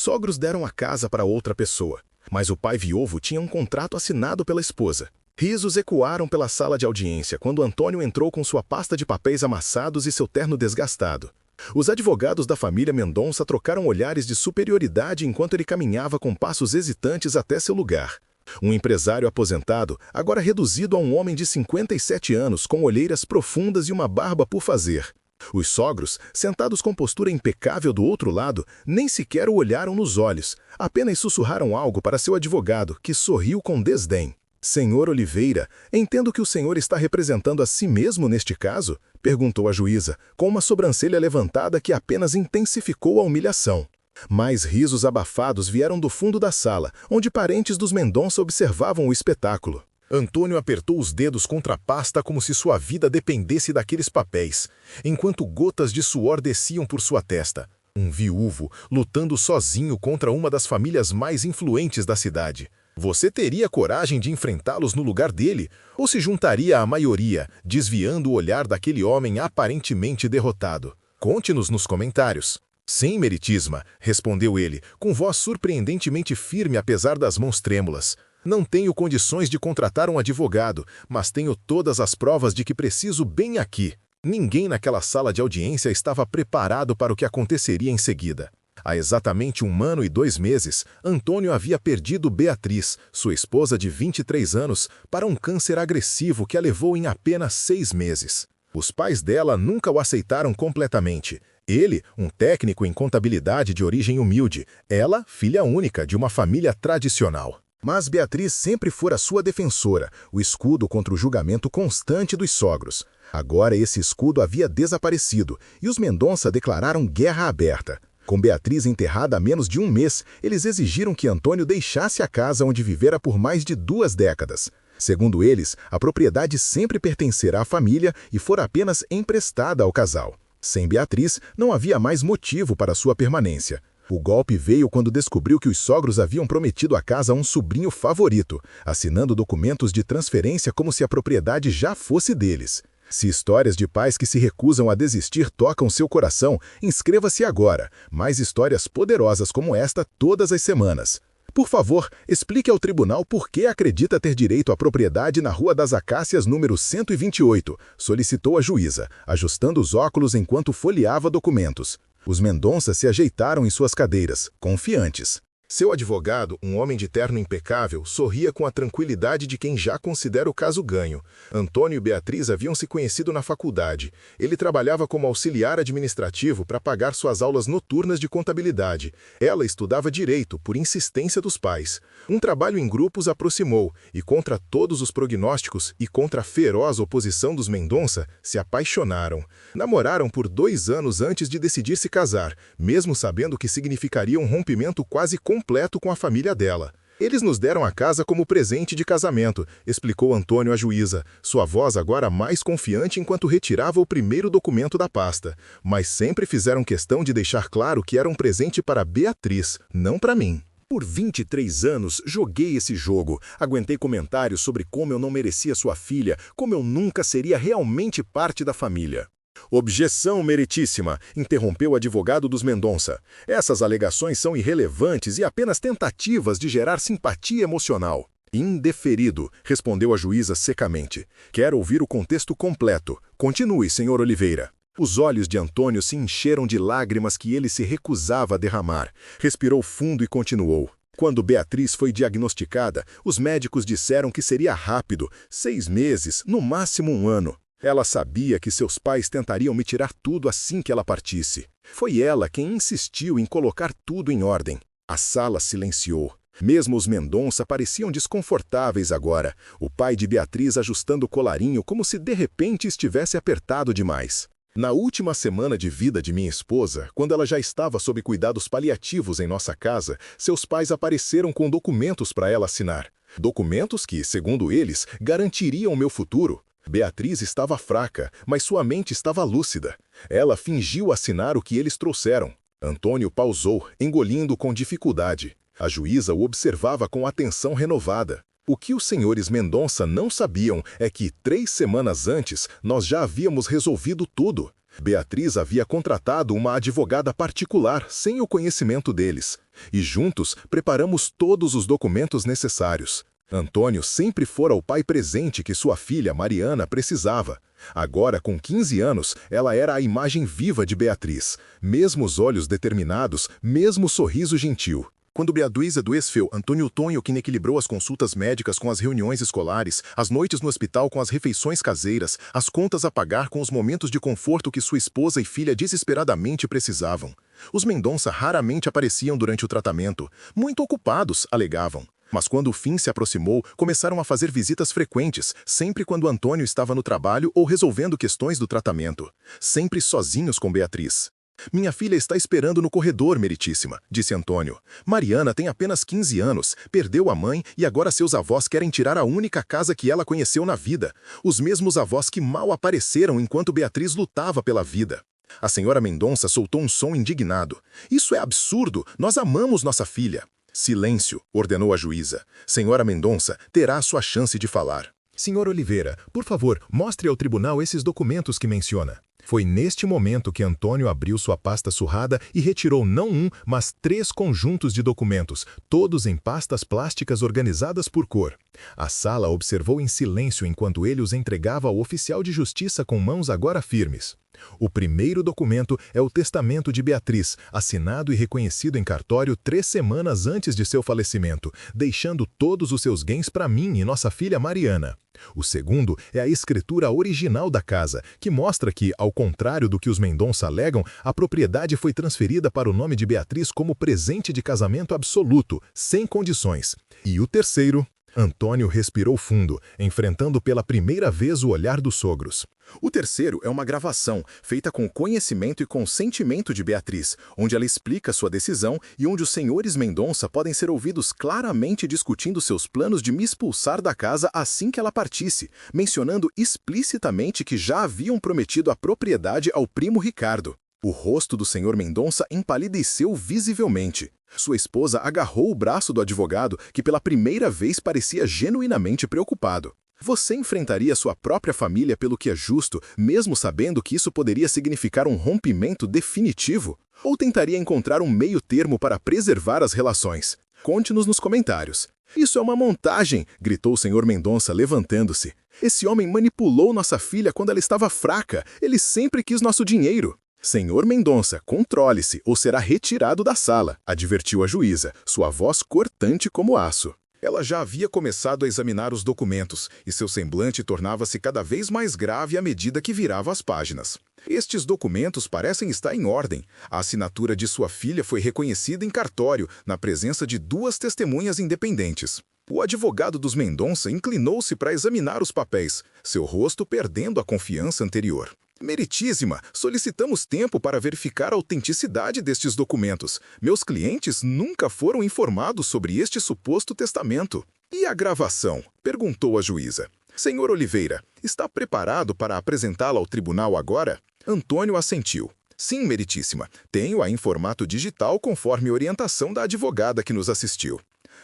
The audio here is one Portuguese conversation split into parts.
Sogros deram a casa para outra pessoa, mas o pai viúvo tinha um contrato assinado pela esposa. Risos ecoaram pela sala de audiência quando Antônio entrou com sua pasta de papéis amassados e seu terno desgastado. Os advogados da família Mendonça trocaram olhares de superioridade enquanto ele caminhava com passos hesitantes até seu lugar. Um empresário aposentado, agora reduzido a um homem de 57 anos com olheiras profundas e uma barba por fazer. Os sogros, sentados com postura impecável do outro lado, nem sequer o olharam nos olhos, apenas sussurraram algo para seu advogado, que sorriu com desdém. Senhor Oliveira, entendo que o senhor está representando a si mesmo neste caso? Perguntou a juíza, com uma sobrancelha levantada que apenas intensificou a humilhação. Mais risos abafados vieram do fundo da sala, onde parentes dos Mendonça observavam o espetáculo. Antônio apertou os dedos contra a pasta como se sua vida dependesse daqueles papéis, enquanto gotas de suor desciam por sua testa. Um viúvo lutando sozinho contra uma das famílias mais influentes da cidade. Você teria coragem de enfrentá-los no lugar dele? Ou se juntaria à maioria, desviando o olhar daquele homem aparentemente derrotado? Conte-nos nos comentários. Sem meritisma, respondeu ele, com voz surpreendentemente firme apesar das mãos trêmulas. Não tenho condições de contratar um advogado, mas tenho todas as provas de que preciso bem aqui. Ninguém naquela sala de audiência estava preparado para o que aconteceria em seguida. Há exatamente 1 ano e 2 meses, Antônio havia perdido Beatriz, sua esposa de 23 anos, para um câncer agressivo que a levou em apenas 6 meses. Os pais dela nunca o aceitaram completamente. Ele, um técnico em contabilidade de origem humilde. Ela, filha única de uma família tradicional. Mas Beatriz sempre fora sua defensora, o escudo contra o julgamento constante dos sogros. Agora esse escudo havia desaparecido, e os Mendonça declararam guerra aberta. Com Beatriz enterrada há menos de 1 mês, eles exigiram que Antônio deixasse a casa onde vivera por mais de 2 décadas. Segundo eles, a propriedade sempre pertencerá à família e fora apenas emprestada ao casal. Sem Beatriz, não havia mais motivo para sua permanência. O golpe veio quando descobriu que os sogros haviam prometido a casa a um sobrinho favorito, assinando documentos de transferência como se a propriedade já fosse deles. Se histórias de pais que se recusam a desistir tocam seu coração, inscreva-se agora. Mais histórias poderosas como esta todas as semanas. Por favor, explique ao tribunal por que acredita ter direito à propriedade na Rua das Acácias, número 128, solicitou a juíza, ajustando os óculos enquanto folheava documentos. Os Mendonça se ajeitaram em suas cadeiras, confiantes. Seu advogado, um homem de terno impecável, sorria com a tranquilidade de quem já considera o caso ganho. Antônio e Beatriz haviam se conhecido na faculdade. Ele trabalhava como auxiliar administrativo para pagar suas aulas noturnas de contabilidade. Ela estudava direito, por insistência dos pais. Um trabalho em grupo os aproximou, e contra todos os prognósticos e contra a feroz oposição dos Mendonça, se apaixonaram. Namoraram por 2 anos antes de decidir se casar, mesmo sabendo que significaria um rompimento quase completo com a família dela. Eles nos deram a casa como presente de casamento, explicou Antônio à juíza, sua voz agora mais confiante enquanto retirava o primeiro documento da pasta. Mas sempre fizeram questão de deixar claro que era um presente para Beatriz, não para mim. Por 23 anos, joguei esse jogo. Aguentei comentários sobre como eu não merecia sua filha, como eu nunca seria realmente parte da família. Objeção meritíssima, interrompeu o advogado dos Mendonça. Essas alegações são irrelevantes e apenas tentativas de gerar simpatia emocional. Indeferido, respondeu a juíza secamente. Quero ouvir o contexto completo. Continue, senhor Oliveira. Os olhos de Antônio se encheram de lágrimas que ele se recusava a derramar. Respirou fundo e continuou. Quando Beatriz foi diagnosticada, os médicos disseram que seria rápido, 6 meses, no máximo 1 ano. Ela sabia que seus pais tentariam me tirar tudo assim que ela partisse. Foi ela quem insistiu em colocar tudo em ordem. A sala silenciou. Mesmo os Mendonça pareciam desconfortáveis agora, o pai de Beatriz ajustando o colarinho como se de repente estivesse apertado demais. Na última semana de vida de minha esposa, quando ela já estava sob cuidados paliativos em nossa casa, seus pais apareceram com documentos para ela assinar. Documentos que, segundo eles, garantiriam o meu futuro. Beatriz estava fraca, mas sua mente estava lúcida. Ela fingiu assinar o que eles trouxeram. Antônio pausou, engolindo com dificuldade. A juíza o observava com atenção renovada. O que os senhores Mendonça não sabiam é que 3 semanas antes nós já havíamos resolvido tudo. Beatriz havia contratado uma advogada particular sem o conhecimento deles, e juntos preparamos todos os documentos necessários. Antônio sempre fora o pai presente que sua filha, Mariana, precisava. Agora, com 15 anos, ela era a imagem viva de Beatriz. Mesmo os olhos determinados, mesmo o sorriso gentil. Quando Beatriz adoeceu, Antônio Tonho quem equilibrou as consultas médicas com as reuniões escolares, as noites no hospital com as refeições caseiras, as contas a pagar com os momentos de conforto que sua esposa e filha desesperadamente precisavam. Os Mendonça raramente apareciam durante o tratamento. Muito ocupados, alegavam. Mas quando o fim se aproximou, começaram a fazer visitas frequentes, sempre quando Antônio estava no trabalho ou resolvendo questões do tratamento. Sempre sozinhos com Beatriz. Minha filha está esperando no corredor, meritíssima, disse Antônio. Mariana tem apenas 15 anos, perdeu a mãe e agora seus avós querem tirar a única casa que ela conheceu na vida. Os mesmos avós que mal apareceram enquanto Beatriz lutava pela vida. A senhora Mendonça soltou um som indignado. Isso é absurdo, nós amamos nossa filha. Silêncio, ordenou a juíza. Senhora Mendonça terá a sua chance de falar. Senhor Oliveira, por favor, mostre ao tribunal esses documentos que menciona. Foi neste momento que Antônio abriu sua pasta surrada e retirou não um, mas 3 conjuntos de documentos, todos em pastas plásticas organizadas por cor. A sala observou em silêncio enquanto ele os entregava ao oficial de justiça com mãos agora firmes. O primeiro documento é o testamento de Beatriz, assinado e reconhecido em cartório 3 semanas antes de seu falecimento, deixando todos os seus bens para mim e nossa filha Mariana. O segundo é a escritura original da casa, que mostra que, ao contrário do que os Mendonça alegam, a propriedade foi transferida para o nome de Beatriz como presente de casamento absoluto, sem condições. E o terceiro... Antônio respirou fundo, enfrentando pela primeira vez o olhar dos sogros. O terceiro é uma gravação, feita com conhecimento e consentimento de Beatriz, onde ela explica sua decisão e onde os senhores Mendonça podem ser ouvidos claramente discutindo seus planos de me expulsar da casa assim que ela partisse, mencionando explicitamente que já haviam prometido a propriedade ao primo Ricardo. O rosto do senhor Mendonça empalideceu visivelmente. Sua esposa agarrou o braço do advogado, que pela primeira vez parecia genuinamente preocupado. Você enfrentaria sua própria família pelo que é justo, mesmo sabendo que isso poderia significar um rompimento definitivo? Ou tentaria encontrar um meio termo para preservar as relações? Conte-nos nos comentários. Isso é uma montagem, gritou o senhor Mendonça, levantando-se. Esse homem manipulou nossa filha quando ela estava fraca. Ele sempre quis nosso dinheiro. Senhor Mendonça, controle-se ou será retirado da sala, advertiu a juíza, sua voz cortante como aço. Ela já havia começado a examinar os documentos, e seu semblante tornava-se cada vez mais grave à medida que virava as páginas. Estes documentos parecem estar em ordem. A assinatura de sua filha foi reconhecida em cartório, na presença de 2 testemunhas independentes. O advogado dos Mendonça inclinou-se para examinar os papéis, seu rosto perdendo a confiança anterior. Meritíssima, solicitamos tempo para verificar a autenticidade destes documentos. Meus clientes nunca foram informados sobre este suposto testamento. E a gravação? Perguntou a juíza. Senhor Oliveira, está preparado para apresentá-la ao tribunal agora? Antônio assentiu. Sim, meritíssima. Tenho-a em formato digital conforme orientação da advogada que nos assistiu.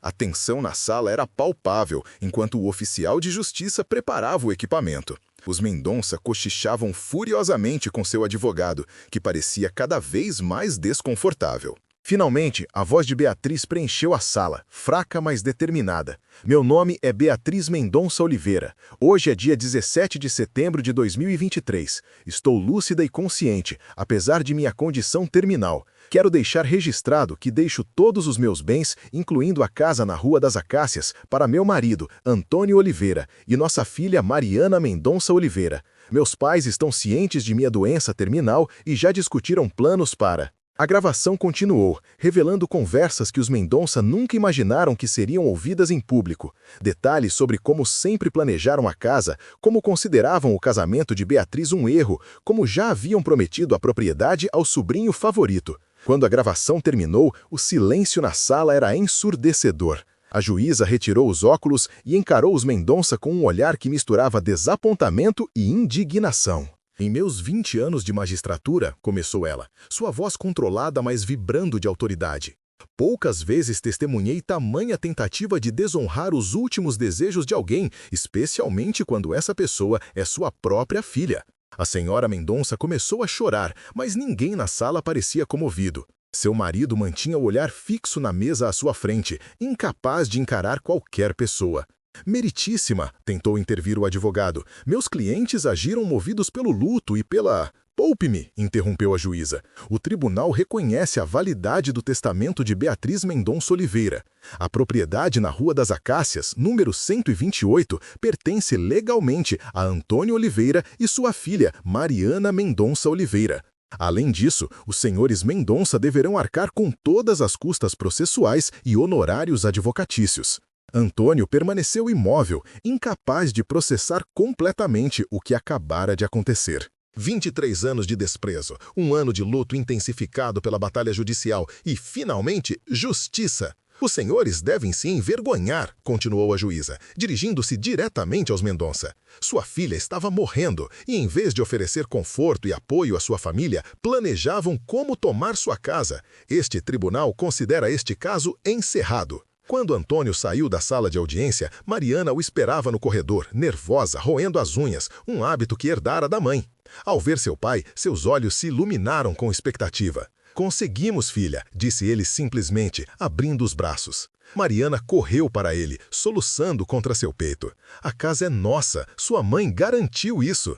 A tensão na sala era palpável, enquanto o oficial de justiça preparava o equipamento. Os Mendonça cochichavam furiosamente com seu advogado, que parecia cada vez mais desconfortável. Finalmente, a voz de Beatriz preencheu a sala, fraca mas determinada. Meu nome é Beatriz Mendonça Oliveira. Hoje é dia 17 de setembro de 2023. Estou lúcida e consciente, apesar de minha condição terminal. Quero deixar registrado que deixo todos os meus bens, incluindo a casa na Rua das Acácias, para meu marido, Antônio Oliveira, e nossa filha Mariana Mendonça Oliveira. Meus pais estão cientes de minha doença terminal e já discutiram planos para... A gravação continuou, revelando conversas que os Mendonça nunca imaginaram que seriam ouvidas em público. Detalhes sobre como sempre planejaram a casa, como consideravam o casamento de Beatriz um erro, como já haviam prometido a propriedade ao sobrinho favorito. Quando a gravação terminou, o silêncio na sala era ensurdecedor. A juíza retirou os óculos e encarou os Mendonça com um olhar que misturava desapontamento e indignação. Em meus 20 anos de magistratura, começou ela, sua voz controlada, mas vibrando de autoridade. Poucas vezes testemunhei tamanha tentativa de desonrar os últimos desejos de alguém, especialmente quando essa pessoa é sua própria filha. A senhora Mendonça começou a chorar, mas ninguém na sala parecia comovido. Seu marido mantinha o olhar fixo na mesa à sua frente, incapaz de encarar qualquer pessoa. Meritíssima, tentou intervir o advogado. Meus clientes agiram movidos pelo luto e pela... Poupe-me, interrompeu a juíza. O tribunal reconhece a validade do testamento de Beatriz Mendonça Oliveira. A propriedade na Rua das Acácias, número 128, pertence legalmente a Antônio Oliveira e sua filha, Mariana Mendonça Oliveira. Além disso, os senhores Mendonça deverão arcar com todas as custas processuais e honorários advocatícios. Antônio permaneceu imóvel, incapaz de processar completamente o que acabara de acontecer. 23 anos de desprezo, um ano de luto intensificado pela batalha judicial e, finalmente, justiça. Os senhores devem se envergonhar, continuou a juíza, dirigindo-se diretamente aos Mendonça. Sua filha estava morrendo e, em vez de oferecer conforto e apoio à sua família, planejavam como tomar sua casa. Este tribunal considera este caso encerrado. Quando Antônio saiu da sala de audiência, Mariana o esperava no corredor, nervosa, roendo as unhas, um hábito que herdara da mãe. Ao ver seu pai, seus olhos se iluminaram com expectativa. Conseguimos, filha, disse ele simplesmente, abrindo os braços. Mariana correu para ele, soluçando contra seu peito. A casa é nossa, sua mãe garantiu isso.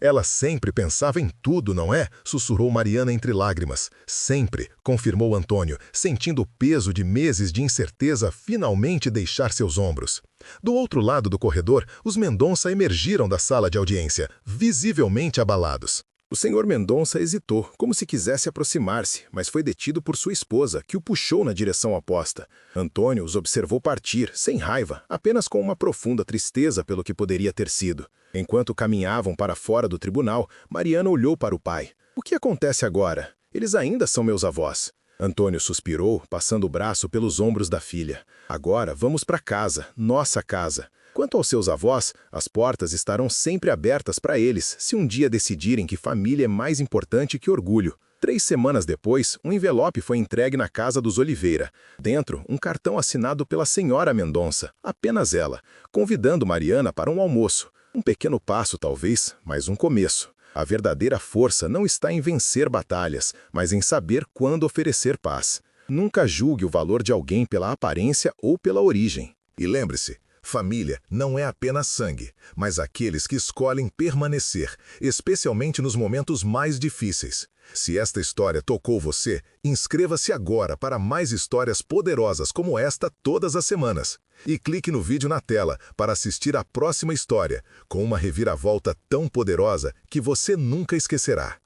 Ela sempre pensava em tudo, não é? Sussurrou Mariana entre lágrimas. Sempre, confirmou Antônio, sentindo o peso de meses de incerteza finalmente deixar seus ombros. Do outro lado do corredor, os Mendonça emergiram da sala de audiência, visivelmente abalados. O senhor Mendonça hesitou, como se quisesse aproximar-se, mas foi detido por sua esposa, que o puxou na direção oposta. Antônio os observou partir, sem raiva, apenas com uma profunda tristeza pelo que poderia ter sido. Enquanto caminhavam para fora do tribunal, Mariana olhou para o pai. O que acontece agora? Eles ainda são meus avós. Antônio suspirou, passando o braço pelos ombros da filha. Agora vamos para casa, nossa casa. Quanto aos seus avós, as portas estarão sempre abertas para eles, se um dia decidirem que família é mais importante que orgulho. 3 semanas depois, um envelope foi entregue na casa dos Oliveira. Dentro, um cartão assinado pela senhora Mendonça, apenas ela, convidando Mariana para um almoço. Um pequeno passo, talvez, mas um começo. A verdadeira força não está em vencer batalhas, mas em saber quando oferecer paz. Nunca julgue o valor de alguém pela aparência ou pela origem. E lembre-se, família não é apenas sangue, mas aqueles que escolhem permanecer, especialmente nos momentos mais difíceis. Se esta história tocou você, inscreva-se agora para mais histórias poderosas como esta todas as semanas. E clique no vídeo na tela para assistir à próxima história, com uma reviravolta tão poderosa que você nunca esquecerá.